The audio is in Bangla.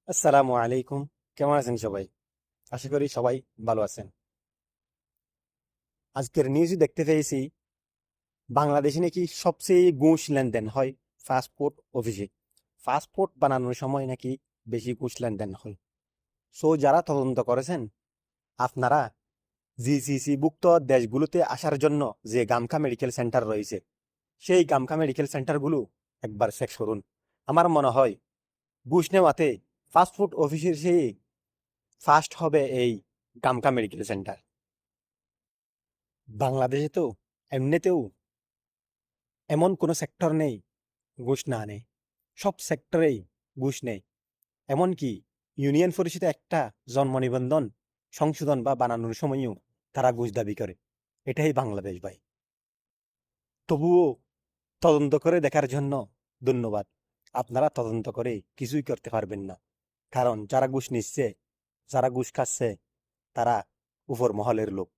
আসসালামু আলাইকুম। কেমন আছেন সবাই? আশা করি সবাই ভালো আছেন। আজকের নিউজে দেখতে পেয়েছি বাংলাদেশে নাকি সবচেয়ে ঘুষ লেনদেন হয় পাসপোর্ট অফিসে। পাসপোর্ট বানানোর সময় নাকি বেশি ঘুষ লেনদেন হয়। সো যারা তদন্ত করেছেন, আপনারা জিসিসি ভুক্ত দেশগুলোতে আসার জন্য যে গামখা মেডিকেল সেন্টার রয়েছে, সেই গামখা মেডিকেল সেন্টারগুলো একবার চেক করুন। আমার মনে হয় ঘুষ নেওয়াতে পাসপোর্ট অফিসের সেই ফার্স্ট হবে এই গামখা মেডিকেল সেন্টার। বাংলাদেশে তো এমনিতেও এমন কোনো সেক্টর নেই ঘুষ না নেয়। সব সেক্টরেই ঘুষ নেয়। এমনকি ইউনিয়ন পরিষদে একটা জন্ম নিবন্ধন সংশোধন বা বানানোর সময়ও তারা ঘুষ দাবি করে। এটাই বাংলাদেশ ভাই। তবুও তদন্ত করে দেখার জন্য ধন্যবাদ। আপনারা তদন্ত করে কিছুই করতে পারবেন না, কারণ যারা ঘুষ নিচ্ছে, যারা ঘুষ খাচ্ছে, তারা উপর মহলের লোক।